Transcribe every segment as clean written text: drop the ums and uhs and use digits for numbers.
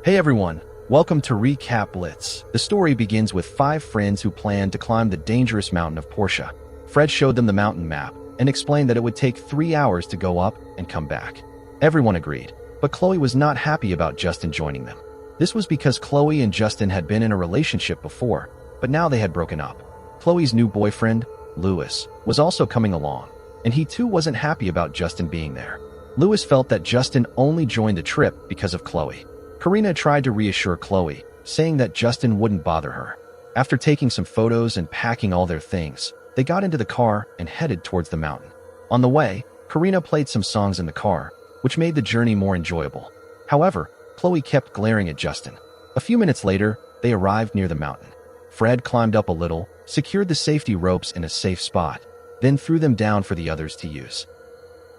Hey everyone, welcome to Recap Blitz. The story begins with 5 friends who planned to climb the dangerous mountain of Portia. Fred showed them the mountain map and explained that it would take 3 hours to go up and come back. Everyone agreed, but Chloe was not happy about Justin joining them. This was because Chloe and Justin had been in a relationship before, but now they had broken up. Chloe's new boyfriend, Lewis, was also coming along, and he too wasn't happy about Justin being there. Lewis felt that Justin only joined the trip because of Chloe. Karina tried to reassure Chloe, saying that Justin wouldn't bother her. After taking some photos and packing all their things, they got into the car and headed towards the mountain. On the way, Karina played some songs in the car, which made the journey more enjoyable. However, Chloe kept glaring at Justin. A few minutes later, they arrived near the mountain. Fred climbed up a little, secured the safety ropes in a safe spot, then threw them down for the others to use.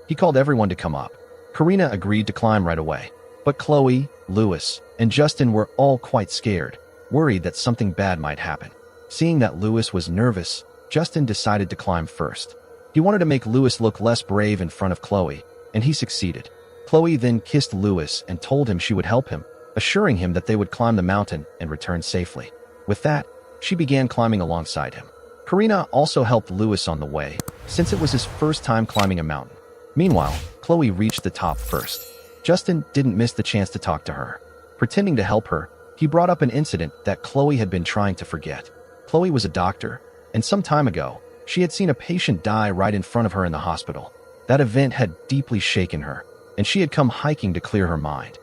He called everyone to come up. Karina agreed to climb right away, but Chloe, Lewis, and Justin were all quite scared, worried that something bad might happen. Seeing that Lewis was nervous, Justin decided to climb first. He wanted to make Lewis look less brave in front of Chloe, and he succeeded. Chloe then kissed Lewis and told him she would help him, assuring him that they would climb the mountain and return safely. With that, she began climbing alongside him. Karina also helped Lewis on the way, since it was his first time climbing a mountain. Meanwhile, Chloe reached the top first. Justin didn't miss the chance to talk to her. Pretending to help her, he brought up an incident that Chloe had been trying to forget. Chloe was a doctor, and some time ago, she had seen a patient die right in front of her in the hospital. That event had deeply shaken her, and she had come hiking to clear her mind.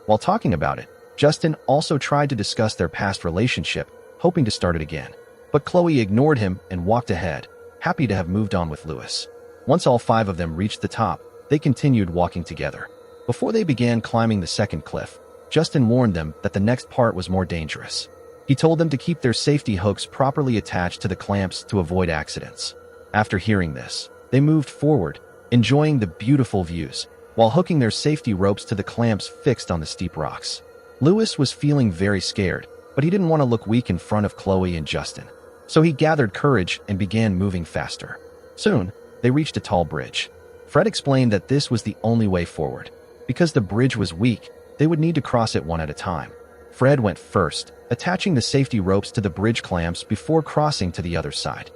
While talking about it, Justin also tried to discuss their past relationship, hoping to start it again. But Chloe ignored him and walked ahead, happy to have moved on with Lewis. Once all 5 of them reached the top, they continued walking together. Before they began climbing the second cliff, Justin warned them that the next part was more dangerous. He told them to keep their safety hooks properly attached to the clamps to avoid accidents. After hearing this, they moved forward, enjoying the beautiful views, while hooking their safety ropes to the clamps fixed on the steep rocks. Lewis was feeling very scared, but he didn't want to look weak in front of Chloe and Justin. So he gathered courage and began moving faster. Soon, they reached a tall bridge. Fred explained that this was the only way forward. Because the bridge was weak, they would need to cross it one at a time. Fred went first, attaching the safety ropes to the bridge clamps before crossing to the other side.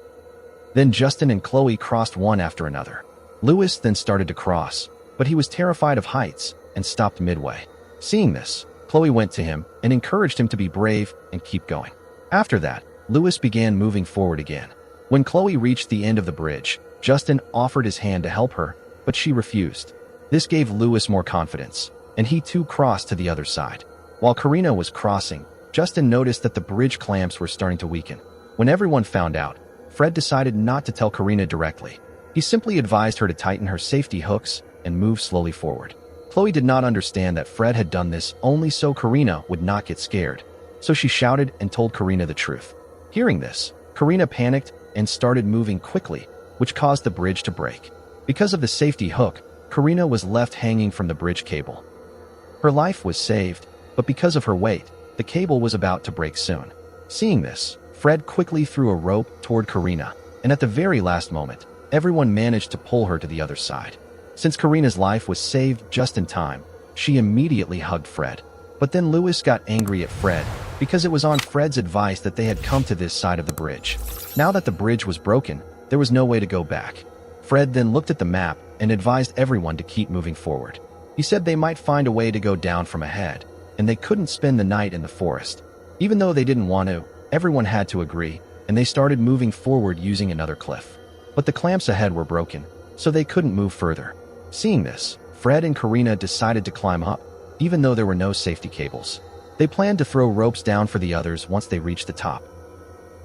Then Justin and Chloe crossed one after another. Lewis then started to cross, but he was terrified of heights and stopped midway. Seeing this, Chloe went to him and encouraged him to be brave and keep going. After that, Lewis began moving forward again. When Chloe reached the end of the bridge, Justin offered his hand to help her, but she refused. This gave Lewis more confidence, and he too crossed to the other side. While Karina was crossing, Justin noticed that the bridge clamps were starting to weaken. When everyone found out, Fred decided not to tell Karina directly. He simply advised her to tighten her safety hooks and move slowly forward. Chloe did not understand that Fred had done this only so Karina would not get scared, so she shouted and told Karina the truth. Hearing this, Karina panicked and started moving quickly, which caused the bridge to break. Because of the safety hook, Karina was left hanging from the bridge cable. Her life was saved, but because of her weight, the cable was about to break soon. Seeing this, Fred quickly threw a rope toward Karina, and at the very last moment, everyone managed to pull her to the other side. Since Karina's life was saved just in time, she immediately hugged Fred. But then Lewis got angry at Fred because it was on Fred's advice that they had come to this side of the bridge. Now that the bridge was broken, there was no way to go back. Fred then looked at the map and advised everyone to keep moving forward. He said they might find a way to go down from ahead, and they couldn't spend the night in the forest. Even though they didn't want to, everyone had to agree, and they started moving forward using another cliff. But the clamps ahead were broken, so they couldn't move further. Seeing this, Fred and Karina decided to climb up, even though there were no safety cables. They planned to throw ropes down for the others once they reached the top.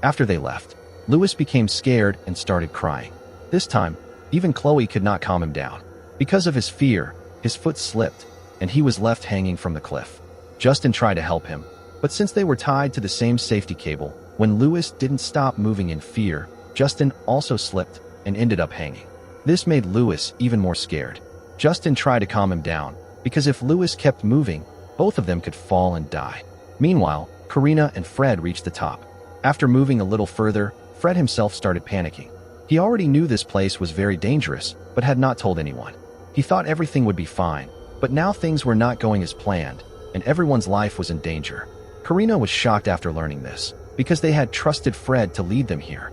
After they left, Lewis became scared and started crying. This time, even Chloe could not calm him down. Because of his fear, his foot slipped, and he was left hanging from the cliff. Justin tried to help him, but since they were tied to the same safety cable, when Lewis didn't stop moving in fear, Justin also slipped and ended up hanging. This made Lewis even more scared. Justin tried to calm him down, because if Lewis kept moving, both of them could fall and die. Meanwhile, Karina and Fred reached the top. After moving a little further, Fred himself started panicking. He already knew this place was very dangerous, but had not told anyone. He thought everything would be fine, but now things were not going as planned, and everyone's life was in danger. Karina was shocked after learning this, because they had trusted Fred to lead them here.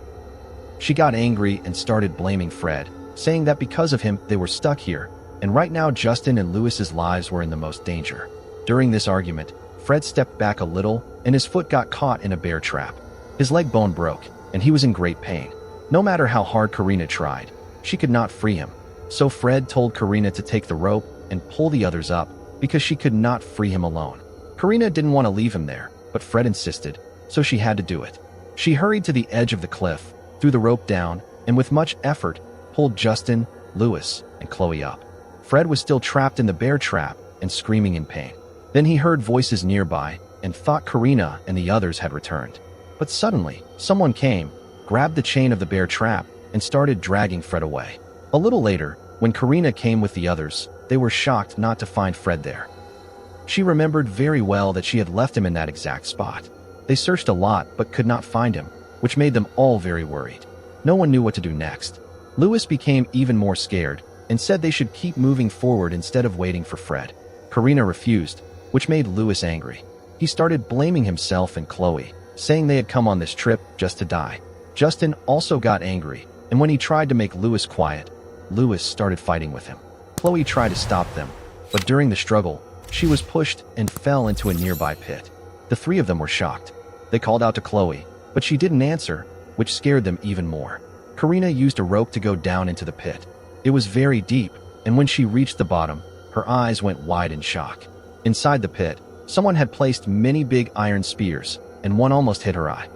She got angry and started blaming Fred, saying that because of him they were stuck here, and right now Justin and Lewis's lives were in the most danger. During this argument, Fred stepped back a little and his foot got caught in a bear trap. His leg bone broke, and he was in great pain. No matter how hard Karina tried, she could not free him. So Fred told Karina to take the rope and pull the others up, because she could not free him alone. Karina didn't want to leave him there, but Fred insisted, so she had to do it. She hurried to the edge of the cliff, threw the rope down, and with much effort, pulled Justin, Lewis, and Chloe up. Fred was still trapped in the bear trap and screaming in pain. Then he heard voices nearby and thought Karina and the others had returned. But suddenly, someone came, grabbed the chain of the bear trap, and started dragging Fred away. A little later, when Karina came with the others, they were shocked not to find Fred there. She remembered very well that she had left him in that exact spot. They searched a lot but could not find him, which made them all very worried. No one knew what to do next. Lewis became even more scared and said they should keep moving forward instead of waiting for Fred. Karina refused, which made Lewis angry. He started blaming himself and Chloe, saying they had come on this trip just to die. Justin also got angry, and when he tried to make Lewis quiet, Lewis started fighting with him. Chloe tried to stop them, but during the struggle, she was pushed and fell into a nearby pit. The three of them were shocked. They called out to Chloe, but she didn't answer, which scared them even more. Karina used a rope to go down into the pit. It was very deep, and when she reached the bottom, her eyes went wide in shock. Inside the pit, someone had placed many big iron spears, and one almost hit her eye.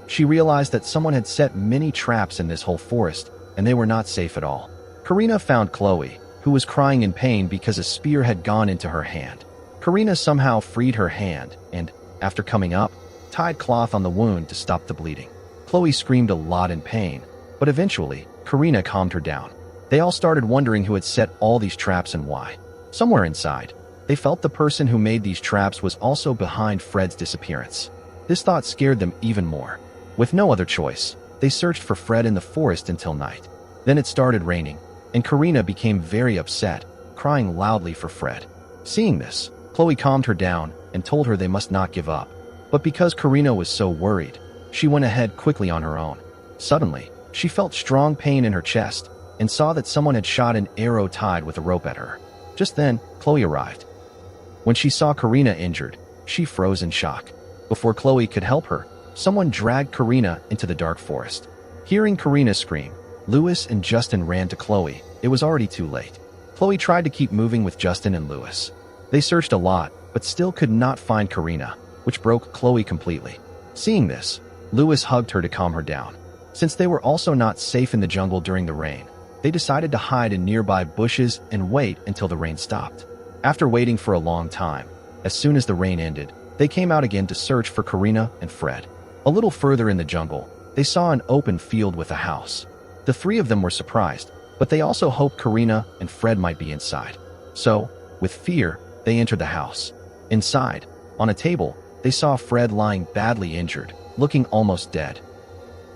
She realized that someone had set many traps in this whole forest, and they were not safe at all. Karina found Chloe, who was crying in pain because a spear had gone into her hand. Karina somehow freed her hand and, after coming up, tied cloth on the wound to stop the bleeding. Chloe screamed a lot in pain, but eventually, Karina calmed her down. They all started wondering who had set all these traps and why. Somewhere inside, they felt the person who made these traps was also behind Fred's disappearance. This thought scared them even more. With no other choice, they searched for Fred in the forest until night. Then it started raining, and Karina became very upset, crying loudly for Fred. Seeing this, Chloe calmed her down and told her they must not give up. But because Karina was so worried, she went ahead quickly on her own. Suddenly, she felt strong pain in her chest and saw that someone had shot an arrow tied with a rope at her. Just then, Chloe arrived. When she saw Karina injured, she froze in shock. Before Chloe could help her, someone dragged Karina into the dark forest. Hearing Karina scream, Lewis and Justin ran to Chloe. It was already too late. Chloe tried to keep moving with Justin and Lewis. They searched a lot, but still could not find Karina, which broke Chloe completely. Seeing this, Lewis hugged her to calm her down. Since they were also not safe in the jungle during the rain, they decided to hide in nearby bushes and wait until the rain stopped. After waiting for a long time, as soon as the rain ended, they came out again to search for Karina and Fred. A little further in the jungle, they saw an open field with a house. The three of them were surprised, but they also hoped Karina and Fred might be inside. So, with fear, they entered the house. Inside, on a table, they saw Fred lying badly injured, looking almost dead.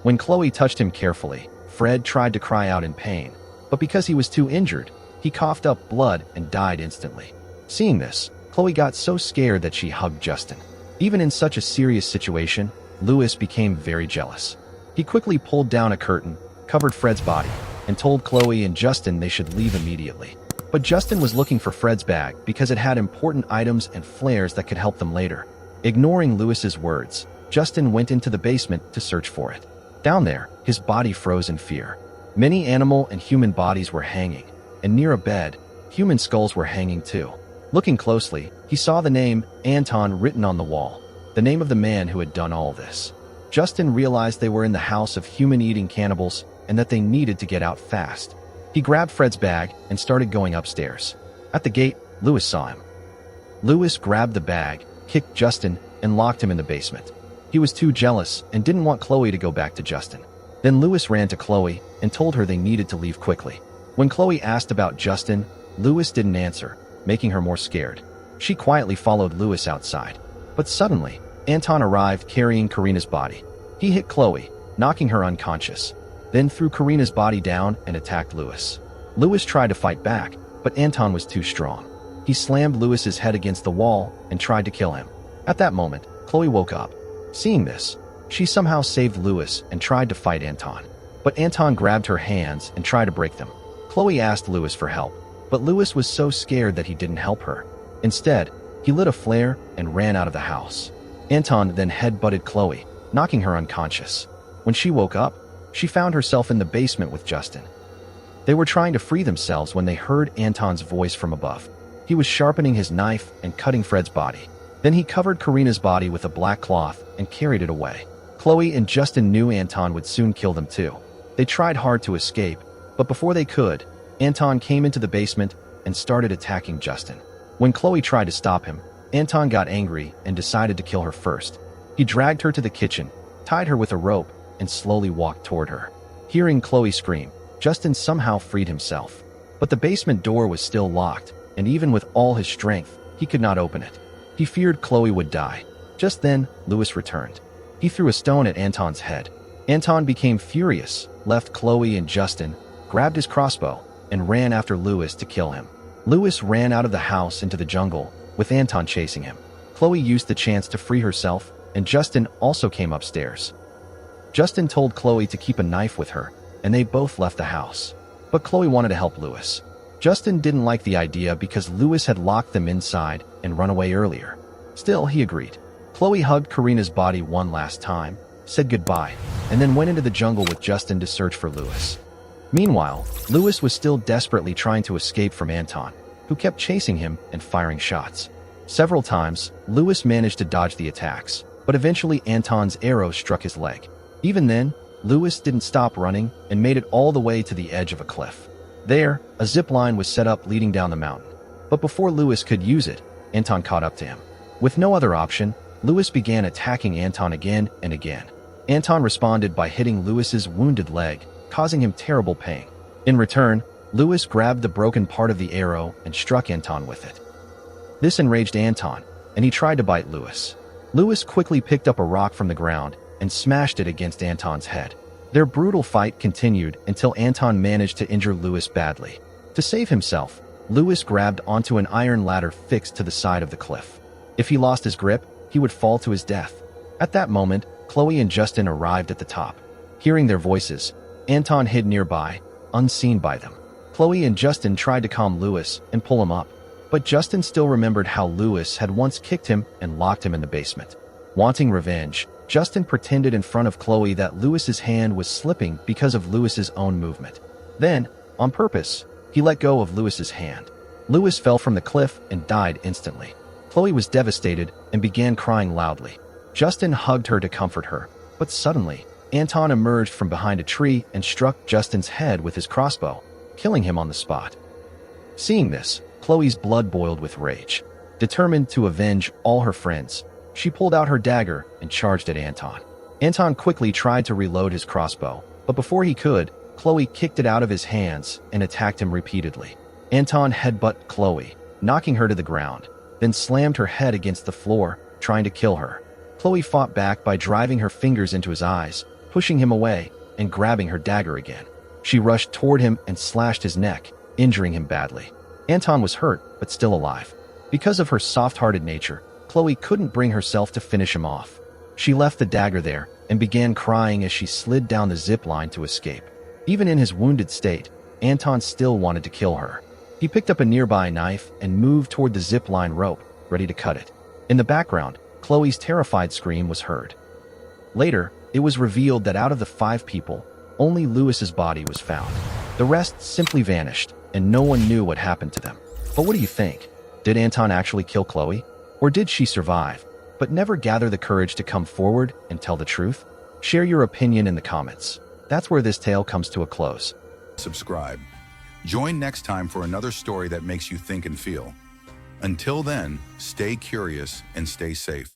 When Chloe touched him carefully, Fred tried to cry out in pain, but because he was too injured, he coughed up blood and died instantly. Seeing this, Chloe got so scared that she hugged Justin. Even in such a serious situation, Lewis became very jealous. He quickly pulled down a curtain, covered Fred's body, and told Chloe and Justin they should leave immediately. But Justin was looking for Fred's bag because it had important items and flares that could help them later. Ignoring Lewis's words, Justin went into the basement to search for it. Down there, his body froze in fear. Many animal and human bodies were hanging, and near a bed, human skulls were hanging too. Looking closely, he saw the name Anton written on the wall, the name of the man who had done all this. Justin realized they were in the house of human-eating cannibals and that they needed to get out fast. He grabbed Fred's bag and started going upstairs. At the gate, Lewis saw him. Lewis grabbed the bag, kicked Justin, and locked him in the basement. He was too jealous and didn't want Chloe to go back to Justin. Then Lewis ran to Chloe and told her they needed to leave quickly. When Chloe asked about Justin, Lewis didn't answer, making her more scared. She quietly followed Lewis outside. But suddenly, Anton arrived carrying Karina's body. He hit Chloe, knocking her unconscious, then threw Karina's body down and attacked Lewis. Lewis tried to fight back, but Anton was too strong. He slammed Lewis's head against the wall and tried to kill him. At that moment, Chloe woke up. Seeing this, she somehow saved Lewis and tried to fight Anton. But Anton grabbed her hands and tried to break them. Chloe asked Lewis for help, but Lewis was so scared that he didn't help her. Instead, he lit a flare and ran out of the house. Anton then headbutted Chloe, knocking her unconscious. When she woke up, she found herself in the basement with Justin. They were trying to free themselves when they heard Anton's voice from above. He was sharpening his knife and cutting Fred's body. Then he covered Karina's body with a black cloth and carried it away. Chloe and Justin knew Anton would soon kill them too. They tried hard to escape, but before they could, Anton came into the basement and started attacking Justin. When Chloe tried to stop him, Anton got angry and decided to kill her first. He dragged her to the kitchen, tied her with a rope, and slowly walked toward her. Hearing Chloe scream, Justin somehow freed himself. But the basement door was still locked, and even with all his strength, he could not open it. He feared Chloe would die. Just then, Lewis returned. He threw a stone at Anton's head. Anton became furious, left Chloe and Justin, grabbed his crossbow, and ran after Lewis to kill him. Lewis ran out of the house into the jungle, with Anton chasing him. Chloe used the chance to free herself, and Justin also came upstairs. Justin told Chloe to keep a knife with her, and they both left the house. But Chloe wanted to help Lewis. Justin didn't like the idea because Lewis had locked them inside and run away earlier. Still, he agreed. Chloe hugged Karina's body one last time, said goodbye, and then went into the jungle with Justin to search for Lewis. Meanwhile, Lewis was still desperately trying to escape from Anton, who kept chasing him and firing shots. Several times, Lewis managed to dodge the attacks, but eventually Anton's arrow struck his leg. Even then, Lewis didn't stop running and made it all the way to the edge of a cliff. There, a zip line was set up leading down the mountain. But before Lewis could use it, Anton caught up to him. With no other option, Lewis began attacking Anton again and again. Anton responded by hitting Lewis's wounded leg, causing him terrible pain. In return, Lewis grabbed the broken part of the arrow and struck Anton with it. This enraged Anton, and he tried to bite Lewis. Lewis quickly picked up a rock from the ground and smashed it against Anton's head. Their brutal fight continued until Anton managed to injure Lewis badly. To save himself, Lewis grabbed onto an iron ladder fixed to the side of the cliff. If he lost his grip, he would fall to his death. At that moment, Chloe and Justin arrived at the top. Hearing their voices, Anton hid nearby, unseen by them. Chloe and Justin tried to calm Lewis and pull him up, but Justin still remembered how Lewis had once kicked him and locked him in the basement. Wanting revenge, Justin pretended in front of Chloe that Lewis's hand was slipping because of Lewis's own movement. Then, on purpose, he let go of Lewis's hand. Lewis fell from the cliff and died instantly. Chloe was devastated and began crying loudly. Justin hugged her to comfort her, but suddenly, Anton emerged from behind a tree and struck Justin's head with his crossbow, killing him on the spot. Seeing this, Chloe's blood boiled with rage. Determined to avenge all her friends, she pulled out her dagger and charged at Anton. Anton quickly tried to reload his crossbow, but before he could, Chloe kicked it out of his hands and attacked him repeatedly. Anton headbutted Chloe, knocking her to the ground, then slammed her head against the floor, trying to kill her. Chloe fought back by driving her fingers into his eyes, pushing him away, and grabbing her dagger again. She rushed toward him and slashed his neck, injuring him badly. Anton was hurt, but still alive. Because of her soft-hearted nature, Chloe couldn't bring herself to finish him off. She left the dagger there and began crying as she slid down the zip line to escape. Even in his wounded state, Anton still wanted to kill her. He picked up a nearby knife and moved toward the zip line rope, ready to cut it. In the background, Chloe's terrified scream was heard. Later, it was revealed that out of the 5 people, only Lewis's body was found. The rest simply vanished, and no one knew what happened to them. But what do you think? Did Anton actually kill Chloe? Or did she survive, but never gather the courage to come forward and tell the truth? Share your opinion in the comments. That's where this tale comes to a close. Subscribe. Join next time for another story that makes you think and feel. Until then, stay curious and stay safe.